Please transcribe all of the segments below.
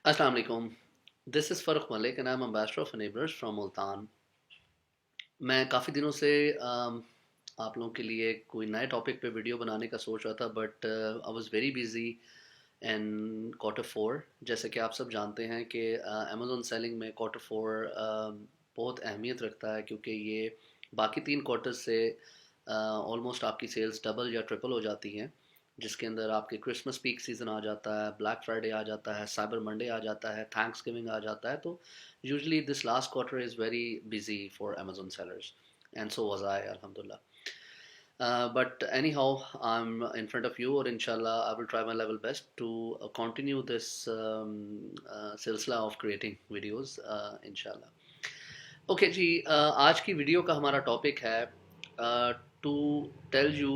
अस्सलाम वालेकुम। This is Farrukh Malik and I am ambassador of enablers from Multan. मैं काफ़ी दिनों से आप लोगों के लिए कोई नए टॉपिक पे वीडियो बनाने का सोच रहा था, but I was very busy in quarter four. जैसे कि आप सब जानते हैं कि अमेज़ॉन सेलिंग में क्वार्टर फोर बहुत अहमियत रखता है, क्योंकि ये बाकी तीन क्वार्टर से ऑलमोस्ट आपकी सेल्स डबल या ट्रिपल हो जाती हैं, जिसके अंदर आपके क्रिसमस पीक सीज़न आ जाता है, ब्लैक फ्राइडे आ जाता है, साइबर मंडे आ जाता है, थैंक्स गिविंग आ जाता है। तो usually this last quarter is very busy for Amazon sellers, and so was I, अल्हम्दुलिल्लाह. But anyhow, I'm in front of you, or inshallah, I will try my level best to continue this silsila of creating videos, inshallah. Okay ji, आज की video का हमारा topic है to tell you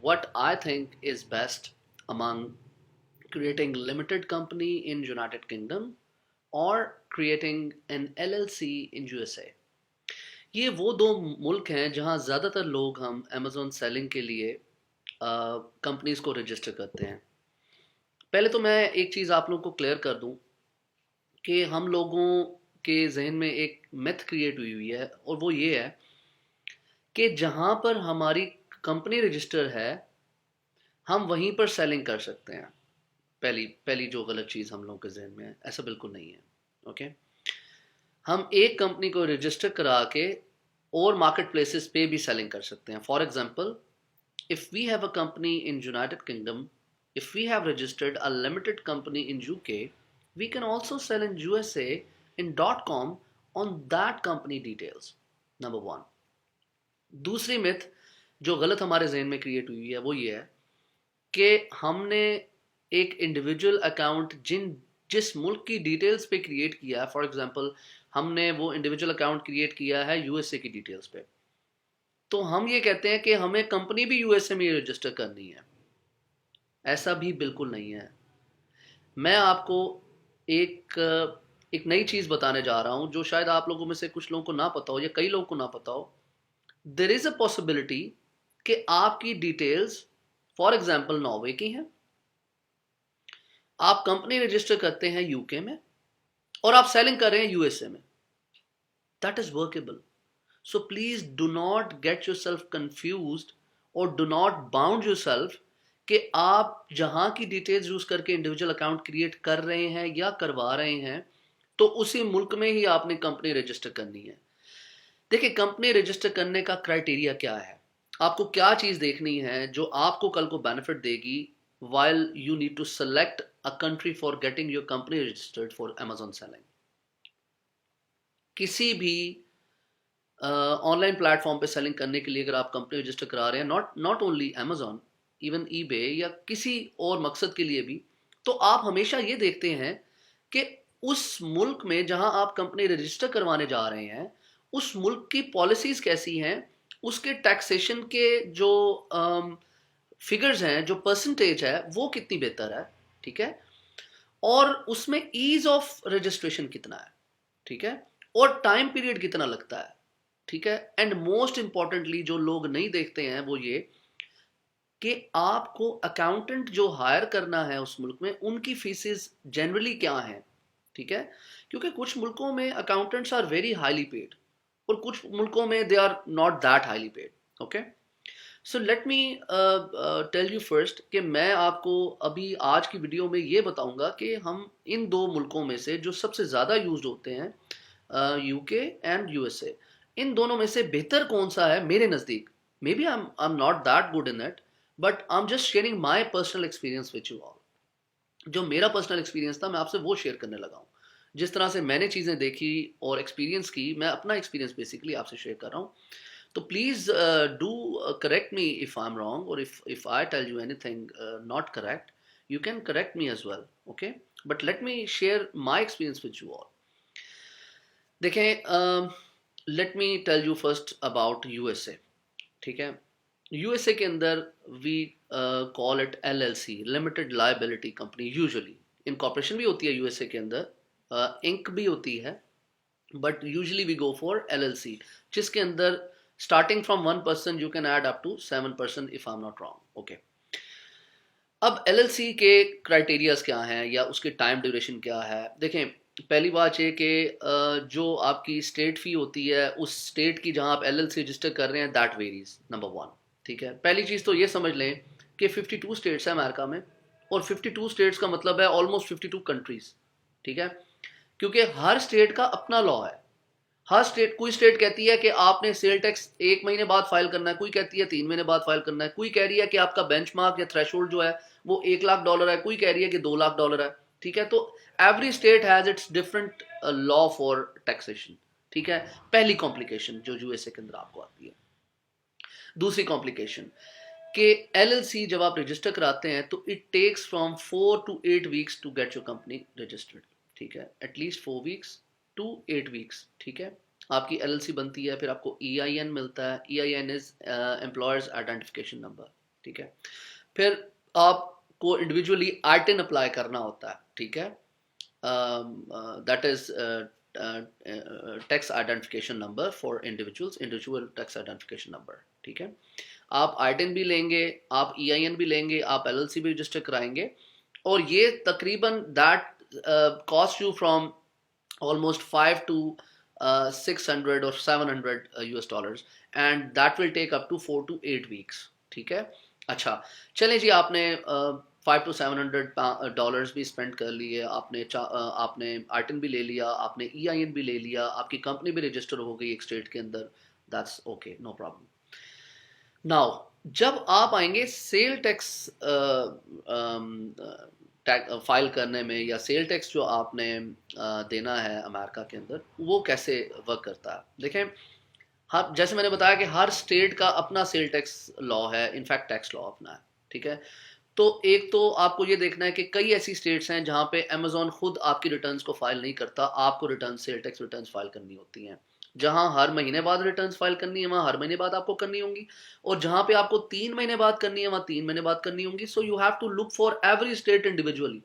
what I think is best among creating limited company in United Kingdom or creating an LLC in USA. ये वो दो मुल्क हैं जहां ज़्यादातर लोग हम अमेज़ॉन सेलिंग के लिए कंपनीज को रजिस्टर करते हैं। पहले तो मैं एक चीज़ आप लोगों को क्लियर कर दूं कि हम लोगों के जहन में एक मिथ क्रिएट हुई हुई है, और वो ये है कि जहां पर हमारी कंपनी रजिस्टर है हम वहीं पर सेलिंग कर सकते हैं। पहली पहली जो गलत चीज़ हम लोगों के जहन में है, ऐसा बिल्कुल नहीं है। ओके, हम एक कंपनी को रजिस्टर करा के और मार्केट प्लेसेस पे भी सेलिंग कर सकते हैं। For example, if we have a company in United Kingdom, if we have registered a limited company in UK, we can also sell in USA in .com on that company details. Number one. दूसरी myth जो गलत हमारे जहन में create हुई है वो ये है कि हमने एक इंडिविजुअल अकाउंट जिस मुल्क की डिटेल्स पे क्रिएट किया है, फॉर एग्जांपल हमने वो इंडिविजुअल अकाउंट क्रिएट किया है यूएसए की डिटेल्स पे, तो हम ये कहते हैं कि हमें कंपनी भी यूएसए में रजिस्टर करनी है। ऐसा भी बिल्कुल नहीं है। मैं आपको एक एक नई चीज़ बताने जा रहा हूं जो शायद आप लोगों में से कुछ लोगों को ना पता हो या कई लोगों को ना पता हो। देर इज़ अ पॉसिबिलिटी कि आपकी डिटेल्स फॉर एग्जाम्पल नॉर्वे की हैं, आप कंपनी रजिस्टर करते हैं यूके में और आप सेलिंग कर रहे हैं यूएसए में। That is workable. So please do not get yourself confuse और do not bound yourself कि आप जहां की डिटेल्स यूज करके इंडिविजुअल अकाउंट क्रिएट कर रहे हैं या करवा रहे हैं तो उसी मुल्क में ही आपने कंपनी रजिस्टर करनी है। देखिए, कंपनी रजिस्टर करने का क्राइटेरिया क्या है, आपको क्या चीज देखनी है जो आपको कल को बेनिफिट देगी while you need to select a country for getting your company registered for Amazon selling. किसी भी ऑनलाइन प्लेटफॉर्म पे सेलिंग करने के लिए अगर आप कंपनी रजिस्टर करा रहे हैं, not only Amazon, even eBay या किसी और मकसद के लिए भी, तो आप हमेशा ये देखते हैं कि उस मुल्क में जहां आप कंपनी रजिस्टर करवाने जा रहे हैं उस मुल्क की पॉलिसीज कैसी हैं, उसके टैक्सेशन के जो फिगर्स हैं, जो परसेंटेज है वो कितनी बेहतर है, ठीक है, और उसमें ईज ऑफ रजिस्ट्रेशन कितना है, ठीक है, और टाइम पीरियड कितना लगता है, ठीक है, एंड मोस्ट इंपॉर्टेंटली जो लोग नहीं देखते हैं वो ये कि आपको अकाउंटेंट जो हायर करना है उस मुल्क में उनकी फीसेस जनरली क्या हैं, ठीक है, क्योंकि कुछ मुल्कों में accountants are very highly paid और कुछ मुल्कों में they are not that highly paid. Okay, so let me tell you first कि मैं आपको अभी आज की वीडियो में ये बताऊंगा कि हम इन दो मुल्कों में से जो सबसे ज़्यादा यूज होते हैं, यूके एंड यूएसए, इन दोनों में से बेहतर कौन सा है मेरे नज़दीक। Maybe I am not that good in it, but I am just sharing my personal experience with you all. जो मेरा पर्सनल एक्सपीरियंस था मैं आपसे वो शेयर करने लगा हूँ। जिस तरह से मैंने चीज़ें देखी और एक्सपीरियंस की, मैं अपना एक्सपीरियंस बेसिकली आपसे शेयर कर रहा हूँ। तो please do correct me if I am wrong, और if I tell you anything not correct, you can correct me as well. Okay, but let me share my experience with you all. देखें, let me tell you first about USA, ठीक है। USA के अंदर we call it LLC, limited liability company. Usually incorporation भी होती है USA के अंदर, इंक भी होती है, but usually we go for LLC, जिसके अंदर starting from 1% you can add up to 7% if I am not wrong. Okay, अब एलएलसी के क्राइटेरियाज क्या हैं या उसकी टाइम ड्यूरेशन क्या है? देखें, पहली बात ये कि जो आपकी स्टेट फी होती है उस स्टेट की जहां आप एलएलसी रजिस्टर कर रहे हैं, दैट वेरीज, नंबर वन। ठीक है, पहली चीज़ तो ये समझ लें कि 52 स्टेट्स हैं अमेरिका में, और 52 स्टेट्स का मतलब है ऑलमोस्ट 52 कंट्रीज। ठीक है, क्योंकि हर स्टेट का अपना लॉ है। हर स्टेट, कोई स्टेट कहती है कि आपने सेल टैक्स 1 महीने बाद फाइल करना है, कोई कहती है 3 महीने बाद फाइल करना है, कोई कह रही है कि आपका बेंचमार्क या थ्रेशोल्ड जो है वो $1 लाख है, कोई कह रही है कि $2 लाख है। ठीक है, तो every state has its different law for taxation. ठीक है, पहली कॉम्प्लिकेशन जो यूएसए के अंदर आपको आती है। दूसरी कॉम्प्लिकेशन कि एलएलसी जब आप रजिस्टर कराते हैं तो it takes from 4 to 8 weeks to get your company registered. ठीक है, एटलीस्ट 4 वीक्स to 8 वीक्स। ठीक है, आपकी एलएलसी बनती है, फिर आपको ईआईएन मिलता है। EIN is employers identification number. ठीक है, फिर आपको इंडिविजुअली आईटिन अप्लाई करना होता है। ठीक है, that is tax identification number for individuals, individual tax identification number. ठीक है, आप आईटिन भी लेंगे, आप ईआईएन भी लेंगे, आप एलएलसी भी रजिस्टर कराएंगे, और ये तकरीबन that cost you from almost 5 to 600 or 700 US dollars, and that will take up to 4 to 8 weeks। ठीक है, अच्छा, चलें जी, आपने 5 to 700 डॉलर्स भी स्पेंड कर लिए, आपने आर्टिन भी ले लिया, आपने ईआईएन भी ले लिया, आपकी कंपनी भी रजिस्टर हो गई एक स्टेट के अंदर, that's okay, no problem. Now जब आप आएंगे सेल टैक्स फाइल करने में, या सेल टैक्स जो आपने देना है अमेरिका के अंदर, वो कैसे वर्क करता है? देखें, हर, जैसे मैंने बताया कि हर स्टेट का अपना सेल टैक्स लॉ है, इनफैक्ट टैक्स लॉ अपना है। ठीक है, तो एक तो आपको ये देखना है कि कई ऐसी स्टेट्स हैं जहां पे अमेजोन खुद आपकी रिटर्न्स को फाइल नहीं करता, आपको return, sale tax returns file करनी होती हैं। जहां हर महीने बाद रिटर्न्स फाइल करनी है, वहां हर महीने बाद आपको करनी होंगी, और जहां पे आपको 3 महीने बाद करनी है, वहां 3 महीने बाद करनी होंगी। So you have to look for every state individually.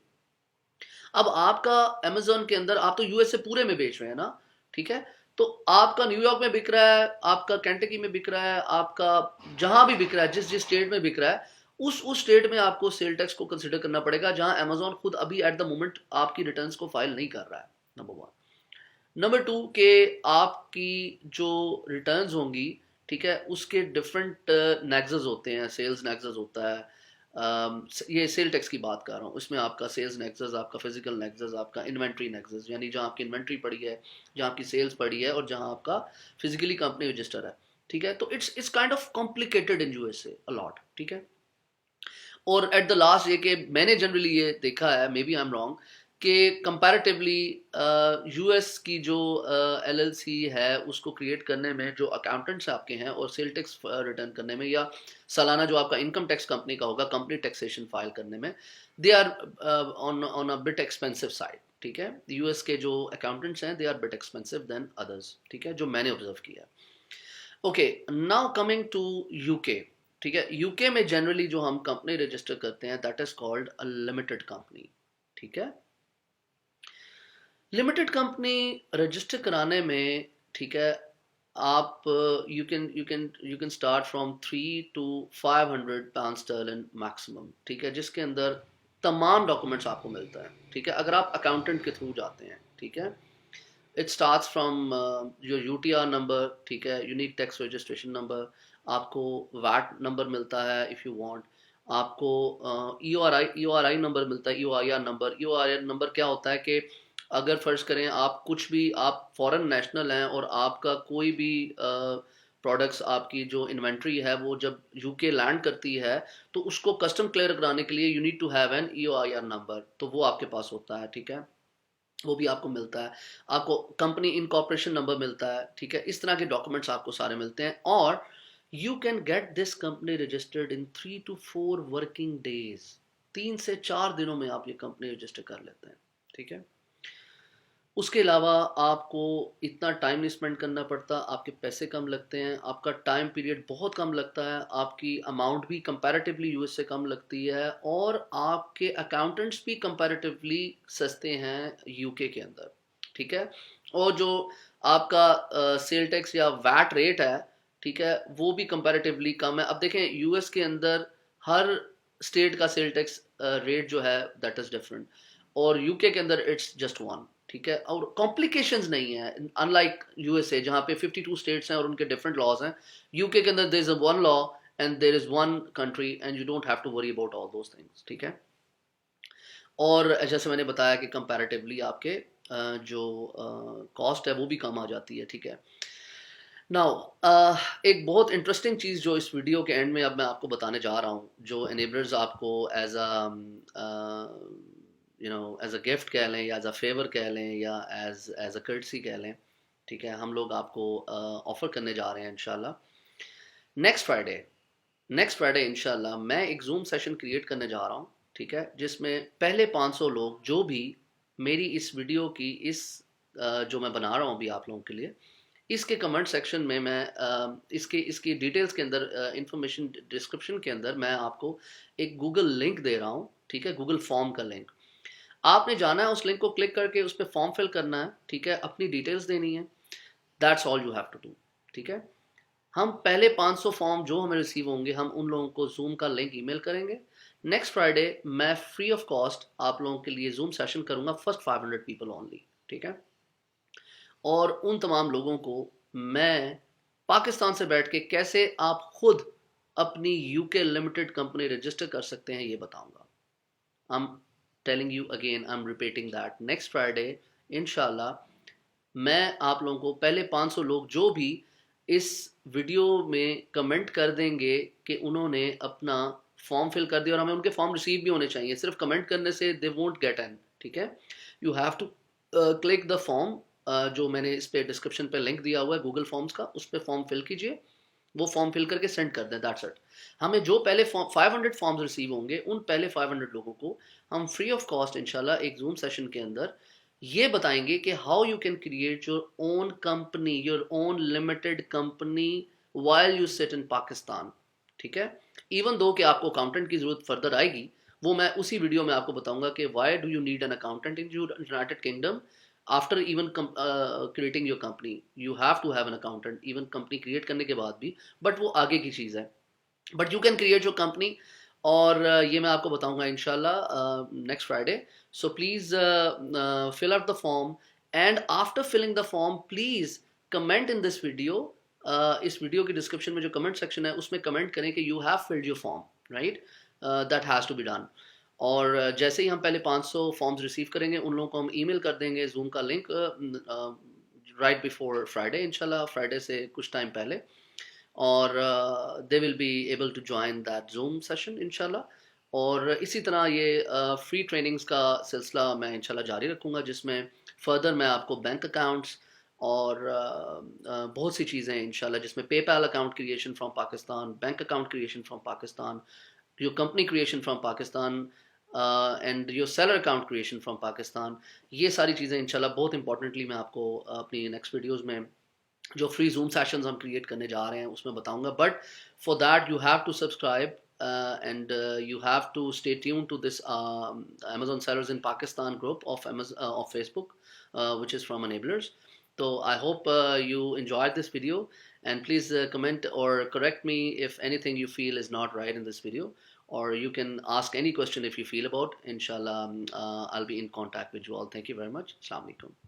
अब आपका अमेजोन के अंदर, आप तो यूएसए पूरे में बेच रहे हैं ना, ठीक है, तो आपका न्यूयॉर्क में बिक रहा है, आपका कैंटकी में बिक रहा है, आपका जहां भी बिक रहा है, जिस जिस स्टेट में बिक रहा है, उस स्टेट में आपको सेल टैक्स को कंसिडर करना पड़ेगा, जहां अमेजोन खुद अभी एट द मोमेंट आपकी रिटर्न्स को फाइल नहीं कर रहा है, नंबर वन। नंबर टू, के आपकी जो रिटर्न्स होंगी, ठीक है, उसके डिफरेंट नेक्सेस होते हैं, सेल्स नेक्सेस होता है। ये सेल टैक्स की बात कर रहा हूँ, इसमें आपका सेल्स नेक्सस, आपका फिजिकल नेक्सस, आपका इन्वेंट्री नेक्सस, यानी जहाँ आपकी इन्वेंट्री पड़ी है, जहाँ आपकी सेल्स पड़ी है, और जहाँ आपका फिजिकली कंपनी रजिस्टर है। ठीक है, तो it's kind of complicated in USA a lot. ठीक है, और एट द लास्ट ये कि मैंने जनरली ये देखा है, maybe I am wrong, कि कंपैरेटिवली यूएस की जो एलएलसी है उसको क्रिएट करने में जो अकाउंटेंट्स आपके हैं, और सेल टैक्स रिटर्न करने में, या सालाना जो आपका इनकम टैक्स कंपनी का होगा कंपनी टैक्सेशन फाइल करने में, they are on a bit expensive side. ठीक है, यूएस के जो अकाउंटेंट्स हैं, they are bit expensive than others. ठीक है, जो मैंने ऑब्जर्व किया। Okay, now coming to UK. ठीक है, यूके में जनरली जो हम कंपनी रजिस्टर करते हैं, that is called a limited company. ठीक है, लिमिटेड कंपनी रजिस्टर कराने में, ठीक है, आप you can start from 3 to 500 pounds sterling maximum. ठीक है, जिसके अंदर तमाम डॉक्यूमेंट्स आपको मिलता है। ठीक है, अगर आप अकाउंटेंट के थ्रू जाते हैं, ठीक है, it starts from your UTR number, ठीक है, यूनिक टैक्स रजिस्ट्रेशन नंबर, आपको वैट नंबर मिलता है इफ़ यू वांट, आपको ईओआरआई नंबर मिलता है, ईओआईआर नंबर। ईओआईआर नंबर क्या होता है कि अगर फ़र्ज़ करें आप कुछ भी, आप फॉरेन नेशनल हैं और आपका कोई भी प्रोडक्ट्स, आपकी जो इन्वेंट्री है वो जब यूके लैंड करती है, तो उसको कस्टम क्लियर कराने के लिए you need to have an EOIR number, तो वो आपके पास होता है। ठीक है, वो भी आपको मिलता है, आपको कंपनी इनकॉर्पोरेशन नंबर मिलता है। ठीक है, इस तरह के डॉक्यूमेंट्स आपको सारे मिलते हैं, और you can get this company registered in 3 to 4 working days. 3 से 4 दिनों में आप ये कंपनी रजिस्टर कर लेते हैं। ठीक है, उसके अलावा आपको इतना टाइम नहीं स्पेंड करना पड़ता, आपके पैसे कम लगते हैं, आपका टाइम पीरियड बहुत कम लगता है, आपकी अमाउंट भी कंपैरेटिवली यूएस से कम लगती है, और आपके अकाउंटेंट्स भी कंपैरेटिवली सस्ते हैं यूके के अंदर। ठीक है, और जो आपका सेल टैक्स या वैट रेट है, ठीक है, वो भी कंपैरेटिवली कम है। अब देखें, यूएस के अंदर हर स्टेट का सेल टैक्स रेट जो है दैट इज़ डिफरेंट, और यूके के अंदर इट्स जस्ट वन, ठीक है। और कॉम्प्लिकेशंस नहीं है, अनलाइक यूएसए जहाँ पे 52 स्टेट्स हैं और उनके डिफरेंट लॉज हैं। यूके के अंदर there is a one law and there is one country and you don't have to worry about all those things, ठीक है। और जैसे मैंने बताया कि कंपैरेटिवली आपके जो कॉस्ट है वो भी कम आ जाती है, ठीक है। नाउ एक बहुत इंटरेस्टिंग चीज़ जो इस वीडियो के एंड में अब मैं आपको बताने जा रहा हूँ, जो एनेबलर्स आपको एज एज अ गिफ्ट कह लें या एज अ फेवर कह लें या एज अ कर्टसी कह लें, ठीक है, हम लोग आपको ऑफ़र करने जा रहे हैं इंशाल्लाह नेक्स्ट फ्राइडे इंशाल्लाह। मैं एक जूम सेशन क्रिएट करने जा रहा हूँ, ठीक है, जिसमें पहले 500 लोग जो भी मेरी इस वीडियो की जो मैं बना रहा हूँ अभी आप लोगों के लिए, इसके कमेंट सेक्शन में मैं इसकी डिटेल्स के अंदर इंफॉर्मेशन डिस्क्रिप्शन के अंदर मैं आपको एक गूगल लिंक दे रहा हूँ, ठीक है, गूगल फॉर्म का लिंक। आपने जाना है उस लिंक को क्लिक करके उस पर फॉर्म फिल करना है, ठीक है, अपनी डिटेल्स देनी है, that's all you have to do, ठीक है। हम पहले 500 फॉर्म जो हमें रिसीव होंगे हम उन लोगों को जूम का लिंक ईमेल करेंगे। नेक्स्ट फ्राइडे मैं फ्री ऑफ कॉस्ट आप लोगों के लिए जूम सेशन करूंगा, फर्स्ट 500 पीपल ओनली, ठीक है। और उन तमाम लोगों को मैं पाकिस्तान से बैठ के कैसे आप खुद अपनी यूके लिमिटेड कंपनी रजिस्टर कर सकते हैं ये बताऊंगा। I am telling you again, I am repeating that, next Friday इंशाल्लाह मैं आप लोगों को पहले 500 लोग जो भी इस वीडियो में कमेंट कर देंगे कि उन्होंने अपना फॉर्म फिल कर दिया, और हमें उनके फॉर्म रिसीव भी होने चाहिए, सिर्फ कमेंट करने से दे वोंट गेट एन, ठीक है। You have to click the form, जो मैंने इस पे डिस्क्रिप्शन पे लिंक दिया हुआ है गूगल फॉर्म्स का, उस पर फॉर्म फिल कीजिए, वो फॉर्म फिल करके सेंड कर दें, दैट्स इट। हमें जो पहले 500 फॉर्म्स रिसीव होंगे उन पहले 500 लोगों को हम फ्री ऑफ कॉस्ट इंशाल्लाह एक जूम सेशन के अंदर ये बताएंगे कि how you can create your own company, your own limited company while you sit in Pakistan, ठीक है। इवन दो कि आपको अकाउंटेंट की जरूरत फर्दर आएगी, वो मैं उसी वीडियो में आपको बताऊंगा कि why do you need an accountant in United Kingdom after even creating your company, you have to have an accountant even company create करने के बाद भी, बट वो आगे की चीज़ है, but you can create your company. और ये मैं आपको बताऊंगा इंशाल्लाह next Friday. So please fill out the form, and after filling the form please comment in this video. इस वीडियो की डिस्क्रिप्शन में जो कमेंट सेक्शन है उसमें कमेंट करें कि you have filled your form, right, that has to be done. और जैसे ही हम पहले 500 फॉर्म्स रिसीव करेंगे उन लोगों को हम ईमेल कर देंगे जूम का लिंक राइट बिफोर फ्राइडे, इंशाल्लाह फ्राइडे से कुछ टाइम पहले, और they will be able to join that zoom session इंशाल्लाह। और इसी तरह ये फ्री ट्रेनिंग्स का सिलसिला मैं इंशाल्लाह जारी रखूँगा, जिसमें फर्दर मैं आपको बैंक अकाउंट्स और बहुत सी चीज़ें इंशाल्लाह, जिसमें PayPal account creation from Pakistan, bank account creation from Pakistan, your company creation from Pakistan and your seller account creation from Pakistan, ये सारी चीज़ें इंशाल्लाह बहुत इंपॉर्टेंटली मैं आपको अपनी नेक्स्ट वीडियोज़ में जो फ्री जूम सेशंस हम क्रिएट करने जा रहे हैं उसमें बताऊंगा। But for that you have to subscribe and you have to stay tuned to this Amazon sellers in Pakistan group of Facebook, which is from Enablers. So I hope you enjoyed this video, and please comment or correct me if anything you feel is not right in this video, or you can ask any question if you feel about. Inshallah, I'll be in contact with you all. Thank you very much. Assalamu alaikum.